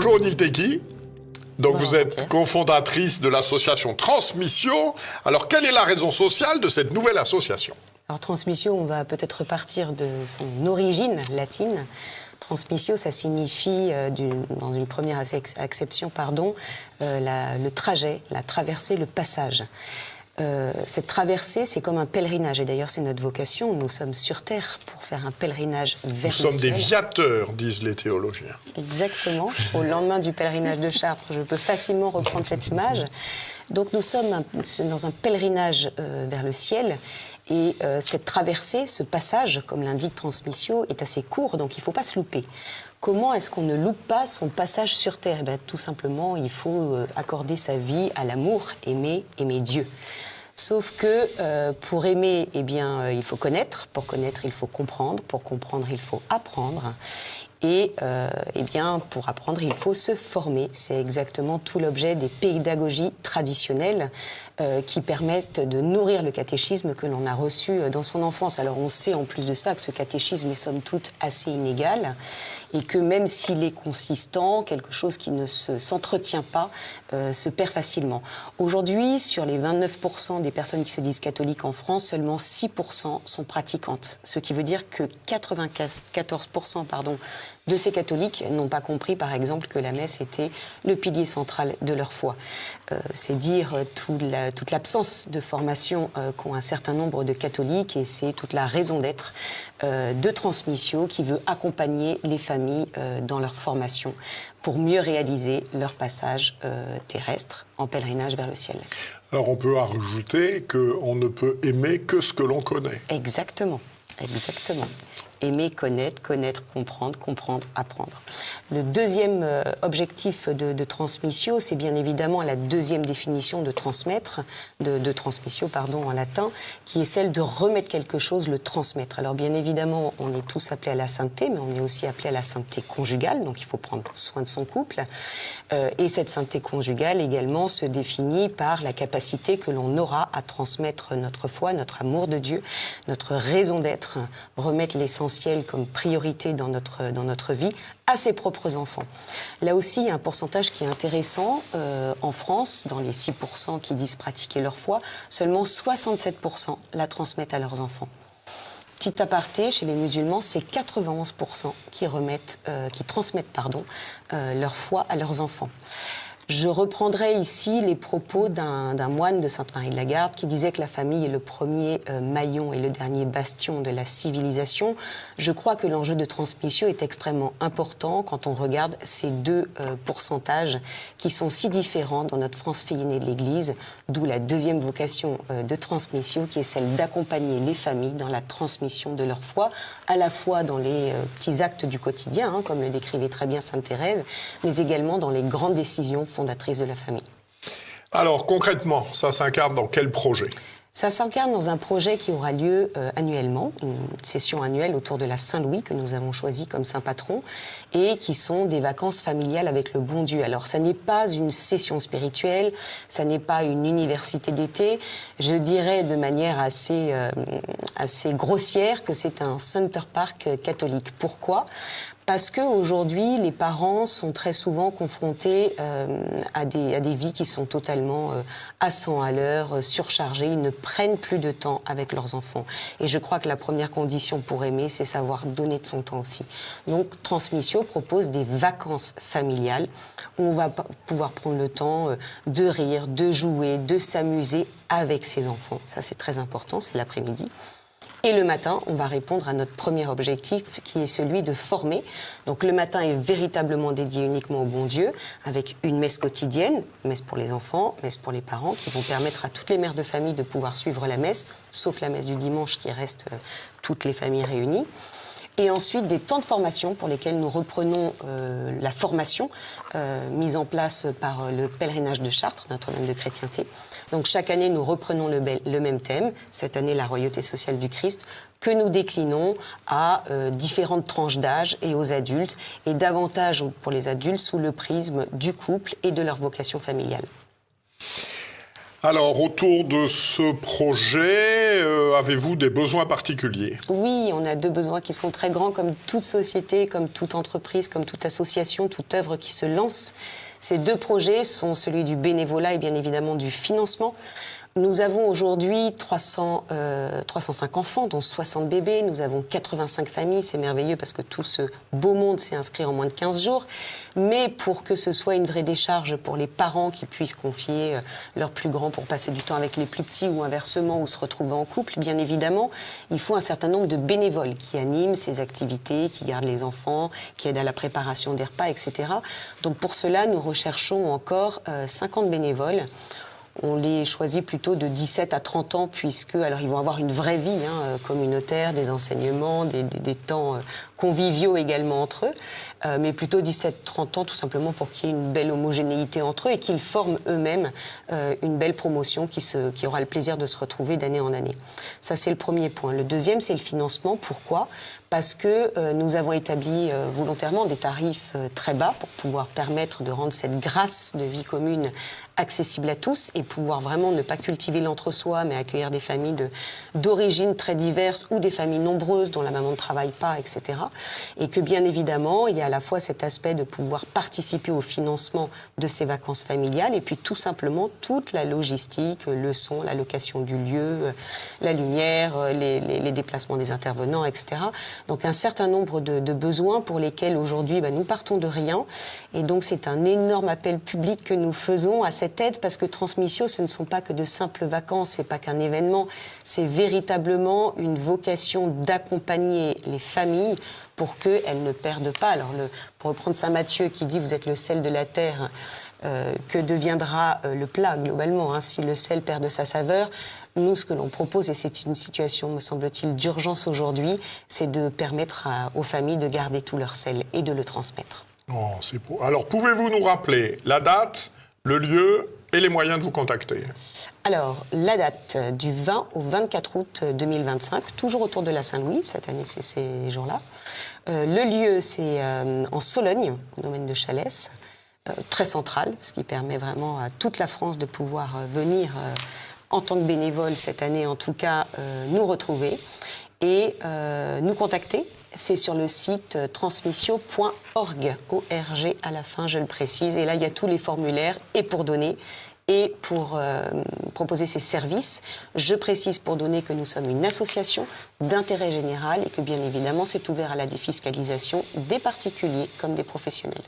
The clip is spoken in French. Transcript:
Bonjour Odile Teki. Donc vous êtes cofondatrice de l'association Transmission. Alors quelle est la raison sociale de cette nouvelle association? Alors Transmission, on va peut-être repartir de son origine latine. Transmissio, ça signifie, dans une première acception, le trajet, la traversée, le passage. Cette traversée, c'est comme un pèlerinage. Et d'ailleurs, c'est notre vocation. Nous sommes sur Terre pour faire un pèlerinage vers le ciel. Nous sommes des viateurs, disent les théologiens. Exactement. Au lendemain du pèlerinage de Chartres, je peux facilement reprendre cette image. Donc nous sommes dans un pèlerinage vers le ciel. Et cette traversée, ce passage, comme l'indique Transmissio, est assez court, donc il ne faut pas se louper. Comment est-ce qu'on ne loupe pas son passage sur Terre? Eh bien, tout simplement, il faut accorder sa vie à l'amour, aimer Dieu. Sauf que pour aimer, eh bien, il faut connaître. Pour connaître, il faut comprendre. Pour comprendre, il faut apprendre. Et eh bien, pour apprendre, il faut se former. C'est exactement tout l'objet des pédagogies traditionnelles qui permettent de nourrir le catéchisme que l'on a reçu dans son enfance. Alors on sait en plus de ça que ce catéchisme est somme toute assez inégal et que même s'il est consistant, quelque chose qui ne s'entretient pas se perd facilement. Aujourd'hui, sur les 29% des personnes qui se disent catholiques en France, seulement 6% sont pratiquantes. Ce qui veut dire que 94% de ces catholiques n'ont pas compris, par exemple, que la messe était le pilier central de leur foi. C'est dire toute l'absence de formation qu'ont un certain nombre de catholiques, et c'est toute la raison d'être de Transmissio qui veut accompagner les familles dans leur formation pour mieux réaliser leur passage terrestre en pèlerinage vers le ciel. Alors on peut ajouter qu'on ne peut aimer que ce que l'on connaît. Exactement, exactement. Aimer, connaître, comprendre, apprendre. Le deuxième objectif de Transmissio, c'est bien évidemment la deuxième définition de transmettre, de Transmissio, en latin, qui est celle de remettre quelque chose, le transmettre. Alors bien évidemment, on est tous appelés à la sainteté, mais on est aussi appelés à la sainteté conjugale, donc il faut prendre soin de son couple. Et cette sainteté conjugale également se définit par la capacité que l'on aura à transmettre notre foi, notre amour de Dieu, notre raison d'être, remettre l'essentiel comme priorité dans notre vie à ses propres enfants. Là aussi, il y a un pourcentage qui est intéressant. En France, dans les 6% qui disent pratiquer leur foi, seulement 67% la transmettent à leurs enfants. Petit aparté, chez les musulmans, c'est 91% qui transmettent leur foi à leurs enfants. Je reprendrai ici les propos d'un moine de Sainte-Marie de la Garde qui disait que la famille est le premier maillon et le dernier bastion de la civilisation. Je crois que l'enjeu de Transmissio est extrêmement important quand on regarde ces deux pourcentages qui sont si différents dans notre France fille aînée de l'Église, d'où la deuxième vocation de Transmissio qui est celle d'accompagner les familles dans la transmission de leur foi, à la fois dans les petits actes du quotidien, comme le décrivait très bien Sainte Thérèse, mais également dans les grandes décisions fondatrice de la famille. Alors concrètement, ça s'incarne dans quel projet? Ça s'incarne dans un projet qui aura lieu annuellement, une session annuelle autour de la Saint-Louis que nous avons choisi comme saint patron et qui sont des vacances familiales avec le bon Dieu. Alors ça n'est pas une session spirituelle, ça n'est pas une université d'été, je dirais de manière assez grossière que c'est un Center Park catholique. Pourquoi ? Parce qu'aujourd'hui, les parents sont très souvent confrontés à des vies qui sont totalement à 100 à l'heure, surchargées. Ils ne prennent plus de temps avec leurs enfants. Et je crois que la première condition pour aimer, c'est savoir donner de son temps aussi. Donc, Transmissio propose des vacances familiales où on va pouvoir prendre le temps de rire, de jouer, de s'amuser avec ses enfants. Ça, c'est très important, c'est l'après-midi. Et le matin, on va répondre à notre premier objectif qui est celui de former. Donc le matin est véritablement dédié uniquement au bon Dieu, avec une messe quotidienne, messe pour les enfants, messe pour les parents, qui vont permettre à toutes les mères de famille de pouvoir suivre la messe, sauf la messe du dimanche qui reste toutes les familles réunies. Et ensuite des temps de formation pour lesquels nous reprenons la formation mise en place par le pèlerinage de Chartres, Notre-Dame de Chrétienté. Donc chaque année, nous reprenons le même thème, cette année la royauté sociale du Christ, que nous déclinons à différentes tranches d'âge et aux adultes, et davantage pour les adultes sous le prisme du couple et de leur vocation familiale. Alors, autour de ce projet, avez-vous des besoins particuliers? Oui, on a deux besoins qui sont très grands, comme toute société, comme toute entreprise, comme toute association, toute œuvre qui se lance. Ces deux projets sont celui du bénévolat et bien évidemment du financement. Nous avons aujourd'hui 305 enfants, dont 60 bébés. Nous avons 85 familles. C'est merveilleux parce que tout ce beau monde s'est inscrit en moins de 15 jours. Mais pour que ce soit une vraie décharge pour les parents qui puissent confier leurs plus grands pour passer du temps avec les plus petits ou inversement ou se retrouver en couple, bien évidemment, il faut un certain nombre de bénévoles qui animent ces activités, qui gardent les enfants, qui aident à la préparation des repas, etc. Donc pour cela, nous recherchons encore 50 bénévoles. On les choisit plutôt de 17 à 30 ans, puisque alors ils vont avoir une vraie vie communautaire, des enseignements, des temps conviviaux également entre eux, mais plutôt 17-30 ans tout simplement pour qu'il y ait une belle homogénéité entre eux et qu'ils forment eux-mêmes une belle promotion qui aura le plaisir de se retrouver d'année en année. Ça, c'est le premier point. Le deuxième, c'est le financement. Pourquoi ? Parce que nous avons établi volontairement des tarifs très bas pour pouvoir permettre de rendre cette grâce de vie commune accessible à tous et pouvoir vraiment ne pas cultiver l'entre-soi, mais accueillir des familles d'origines très diverses ou des familles nombreuses dont la maman ne travaille pas, etc. Et que bien évidemment, il y a à la fois cet aspect de pouvoir participer au financement de ces vacances familiales et puis tout simplement toute la logistique, le son, la location du lieu, la lumière, les déplacements des intervenants, etc. Donc un certain nombre de besoins pour lesquels aujourd'hui nous partons de rien. Et donc c'est un énorme appel public que nous faisons à cette aide parce que Transmissio, ce ne sont pas que de simples vacances, c'est pas qu'un événement, c'est véritablement une vocation d'accompagner les familles pour qu'elles ne perdent pas. Alors pour reprendre Saint Matthieu qui dit « vous êtes le sel de la terre », que deviendra le plat globalement si le sel perd de sa saveur. Nous, ce que l'on propose, et c'est une situation, me semble-t-il, d'urgence aujourd'hui, c'est de permettre aux familles de garder tout leur sel et de le transmettre. Oh, c'est beau. Alors, pouvez-vous nous rappeler la date, le lieu et les moyens de vous contacter? Alors, la date du 20 au 24 août 2025, toujours autour de la Saint-Louis, cette année c'est ces jours-là. Le lieu, c'est en Sologne, au domaine de Chalès. Très central, ce qui permet vraiment à toute la France de pouvoir venir en tant que bénévole cette année, en tout cas, nous retrouver et nous contacter. C'est sur le site transmissio.org, O-R-G à la fin, je le précise. Et là, il y a tous les formulaires et pour donner et pour proposer ces services. Je précise pour donner que nous sommes une association d'intérêt général et que bien évidemment, c'est ouvert à la défiscalisation des particuliers comme des professionnels.